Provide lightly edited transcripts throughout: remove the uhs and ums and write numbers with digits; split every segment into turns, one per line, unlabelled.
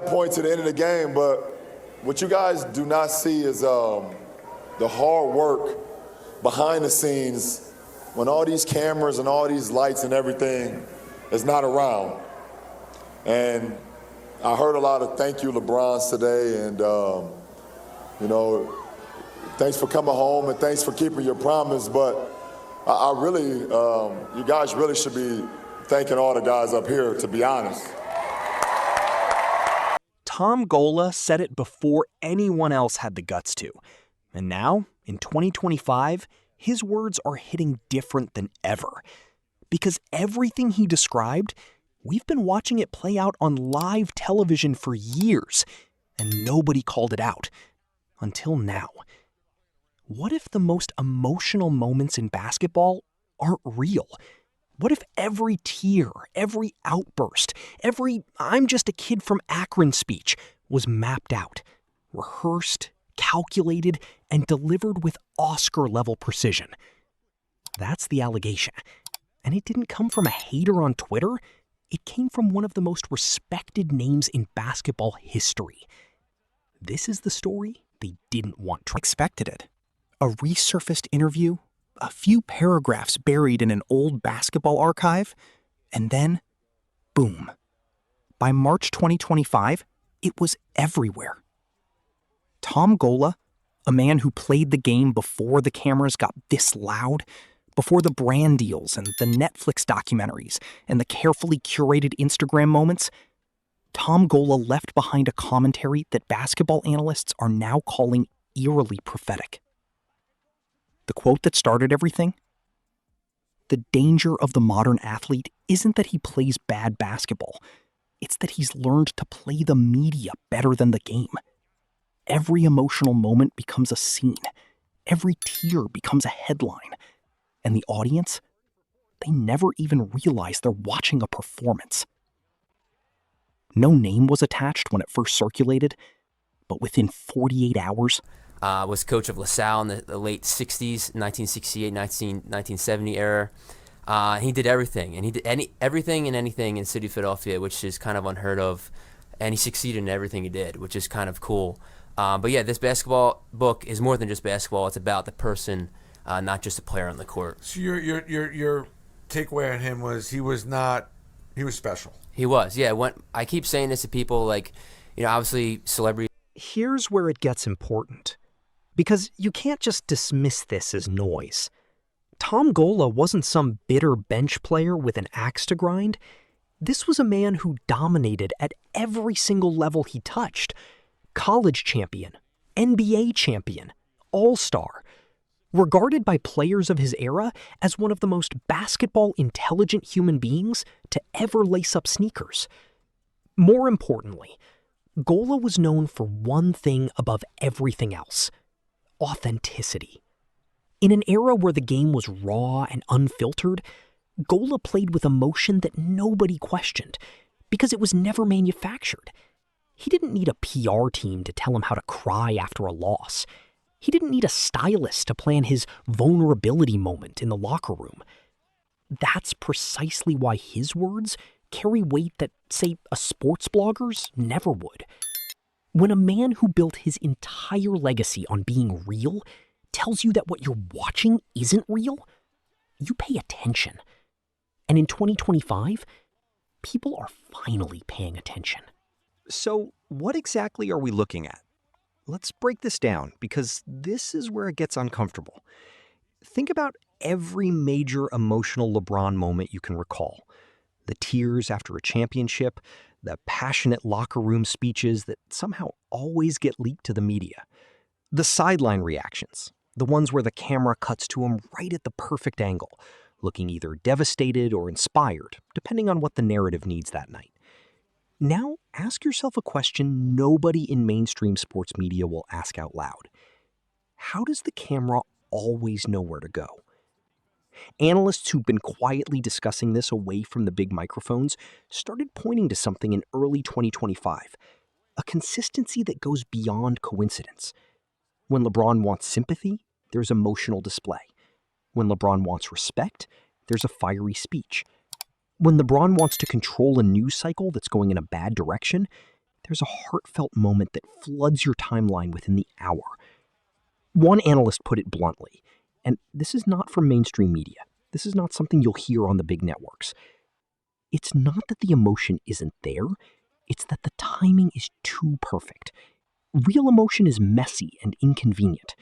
Point to the end of the game, but what you guys do not see is the hard work behind the scenes when all these cameras and all these lights and everything is not around. And I heard a lot of thank you LeBrons today, and thanks for coming home and thanks for keeping your promise, but I really, you guys really should be thanking all the guys up here, to be honest.
Tom Gola said it before anyone else had the guts to. And now, in 2025, his words are hitting different than ever. Because everything he described, we've been watching it play out on live television for years, and nobody called it out. Until now. What if the most emotional moments in basketball aren't real? What if every tear, every outburst, every "I'm just a kid from Akron" speech was mapped out, rehearsed, calculated, and delivered with Oscar-level precision? That's the allegation. And it didn't come from a hater on Twitter. It came from one of the most respected names in basketball history. This is the story they didn't want to expected it. A resurfaced interview, a few paragraphs buried in an old basketball archive, and then, boom. By March 2025, it was everywhere. Tom Gola, a man who played the game before the cameras got this loud, before the brand deals and the Netflix documentaries and the carefully curated Instagram moments, Tom Gola left behind a commentary that basketball analysts are now calling eerily prophetic. The quote that started everything? The danger of the modern athlete isn't that he plays bad basketball. It's that he's learned to play the media better than the game. Every emotional moment becomes a scene. Every tear becomes a headline. And the audience? They never even realize they're watching a performance. No name was attached when it first circulated, but within 48 hours,
was coach of LaSalle in the late 60s, 1968, 1970 era. He did everything, and he did everything and anything in the city of Philadelphia, which is kind of unheard of, and he succeeded in everything he did, which is kind of cool. But yeah, this basketball book is more than just basketball. It's about the person, not just a player on the court.
So your takeaway on him was he was special.
He was, yeah. I keep saying this to people, like, obviously celebrities.
Here's where it gets important. Because you can't just dismiss this as noise. Tom Gola wasn't some bitter bench player with an axe to grind. This was a man who dominated at every single level he touched. College champion, NBA champion, all-star. Regarded by players of his era as one of the most basketball-intelligent human beings to ever lace up sneakers. More importantly, Gola was known for one thing above everything else: authenticity. In an era where the game was raw and unfiltered, Gola played with emotion that nobody questioned because it was never manufactured. He didn't need a PR team to tell him how to cry after a loss. He didn't need a stylist to plan his vulnerability moment in the locker room. That's precisely why his words carry weight that, say, a sports blogger's never would. When a man who built his entire legacy on being real tells you that what you're watching isn't real, you pay attention. And in 2025, people are finally paying attention. So, what exactly are we looking at? Let's break this down, because this is where it gets uncomfortable. Think about every major emotional LeBron moment you can recall. The tears after a championship, the passionate locker room speeches that somehow always get leaked to the media. The sideline reactions, the ones where the camera cuts to him right at the perfect angle, looking either devastated or inspired, depending on what the narrative needs that night. Now, ask yourself a question nobody in mainstream sports media will ask out loud. How does the camera always know where to go? Analysts who've been quietly discussing this away from the big microphones started pointing to something in early 2025, a consistency that goes beyond coincidence. When LeBron wants sympathy, there's emotional display. When LeBron wants respect, there's a fiery speech. When LeBron wants to control a news cycle that's going in a bad direction, there's a heartfelt moment that floods your timeline within the hour. One analyst put it bluntly, and this is not from mainstream media. This is not something you'll hear on the big networks. It's not that the emotion isn't there, it's that the timing is too perfect. Real emotion is messy and inconvenient.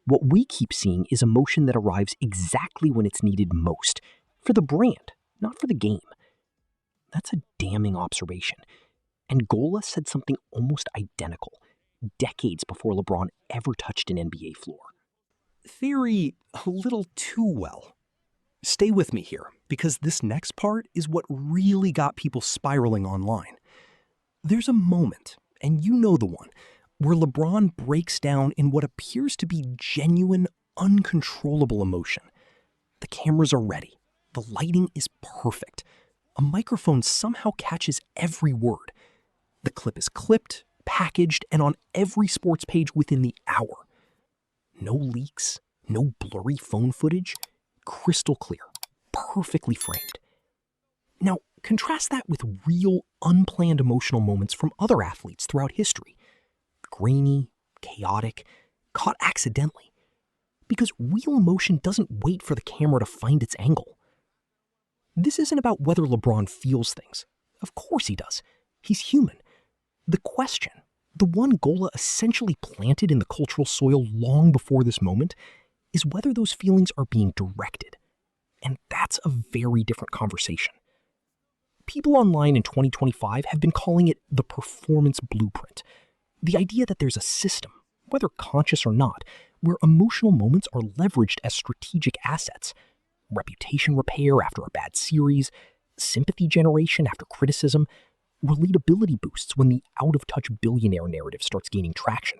What we keep seeing is emotion that arrives exactly when it's needed most, for the brand, not for the game. That's a damning observation. And Gola said something almost identical, decades before LeBron ever touched an NBA floor.
Theory a little too well. Stay with me here, because this next part is what really got people spiraling online. There's a moment, and you know the one, where LeBron breaks down in what appears to be genuine, uncontrollable emotion. The cameras are ready. The lighting is perfect. A microphone somehow catches every word. The clip is clipped, packaged, and on every sports page within the hour. No leaks, no blurry phone footage, crystal clear, perfectly framed. Now, contrast that with real, unplanned emotional moments from other athletes throughout history. Grainy, chaotic, caught accidentally. Because real emotion doesn't wait for the camera to find its angle. This isn't about whether LeBron feels things. Of course he does. He's human. The question, the one Gola essentially planted in the cultural soil long before this moment, is whether those feelings are being directed. And that's a very different conversation. People online in 2025 have been calling it the performance blueprint. The idea that there's a system, whether conscious or not, where emotional moments are leveraged as strategic assets. Reputation repair after a bad series, sympathy generation after criticism, relatability boosts when the out-of-touch billionaire narrative starts gaining traction.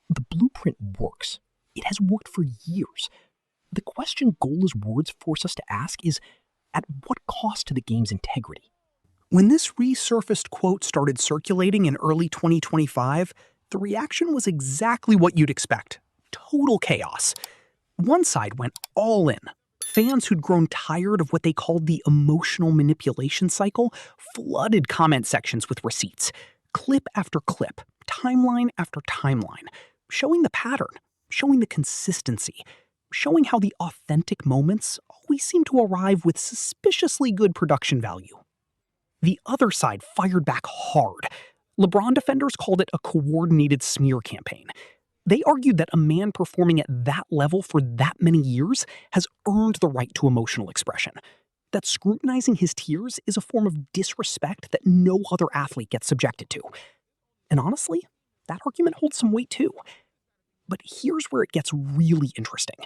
The blueprint works. It has worked for years. The question Gola's words force us to ask is, at what cost to the game's integrity? When this resurfaced quote started circulating in early 2025, the reaction was exactly what you'd expect. Total chaos. One side went all in. Fans who'd grown tired of what they called the emotional manipulation cycle flooded comment sections with receipts, clip after clip, timeline after timeline, showing the pattern, showing the consistency, showing how the authentic moments always seem to arrive with suspiciously good production value. The other side fired back hard. LeBron defenders called it a coordinated smear campaign. They argued that a man performing at that level for that many years has earned the right to emotional expression, that scrutinizing his tears is a form of disrespect that no other athlete gets subjected to. And honestly, that argument holds some weight too. But here's where it gets really interesting,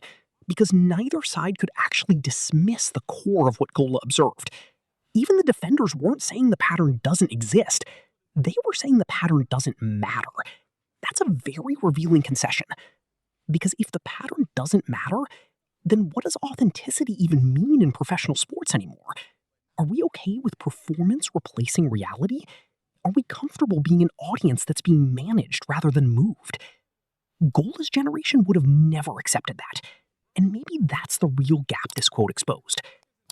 because neither side could actually dismiss the core of what Gola observed. Even the defenders weren't saying the pattern doesn't exist. They were saying the pattern doesn't matter. That's a very revealing concession. Because if the pattern doesn't matter, then what does authenticity even mean in professional sports anymore? Are we okay with performance replacing reality? Are we comfortable being an audience that's being managed rather than moved? Gola's generation would have never accepted that. And maybe that's the real gap this quote exposed.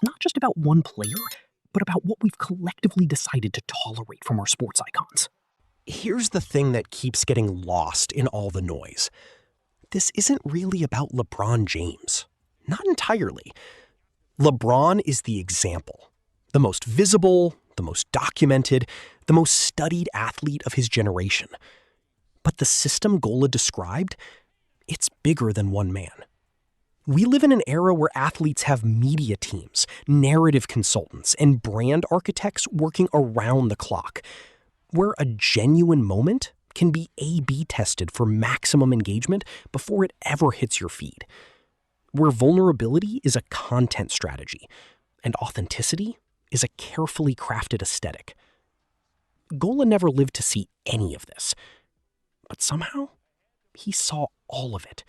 Not just about one player, but about what we've collectively decided to tolerate from our sports icons.
Here's the thing that keeps getting lost in all the noise. This isn't really about LeBron James. Not entirely. LeBron is the example. The most visible, the most documented, the most studied athlete of his generation. But the system Gola described, it's bigger than one man. We live in an era where athletes have media teams, narrative consultants, and brand architects working around the clock, where a genuine moment can be A/B tested for maximum engagement before it ever hits your feed, where vulnerability is a content strategy and authenticity is a carefully crafted aesthetic. Gola never lived to see any of this, but somehow he saw all of it.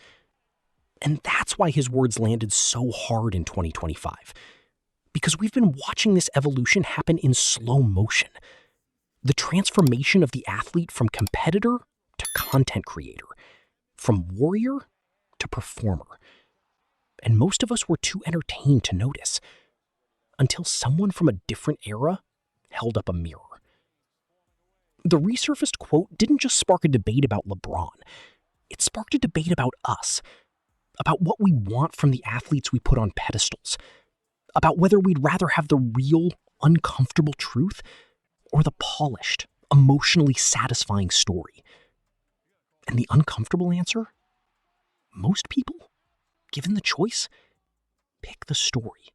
And that's why his words landed so hard in 2025, because we've been watching this evolution happen in slow motion. The transformation of the athlete from competitor to content creator, from warrior to performer. And most of us were too entertained to notice, until someone from a different era held up a mirror. The resurfaced quote didn't just spark a debate about LeBron. It sparked a debate about us, about what we want from the athletes we put on pedestals, about whether we'd rather have the real, uncomfortable truth or the polished, emotionally satisfying story. And the uncomfortable answer? Most people, given the choice, pick the story.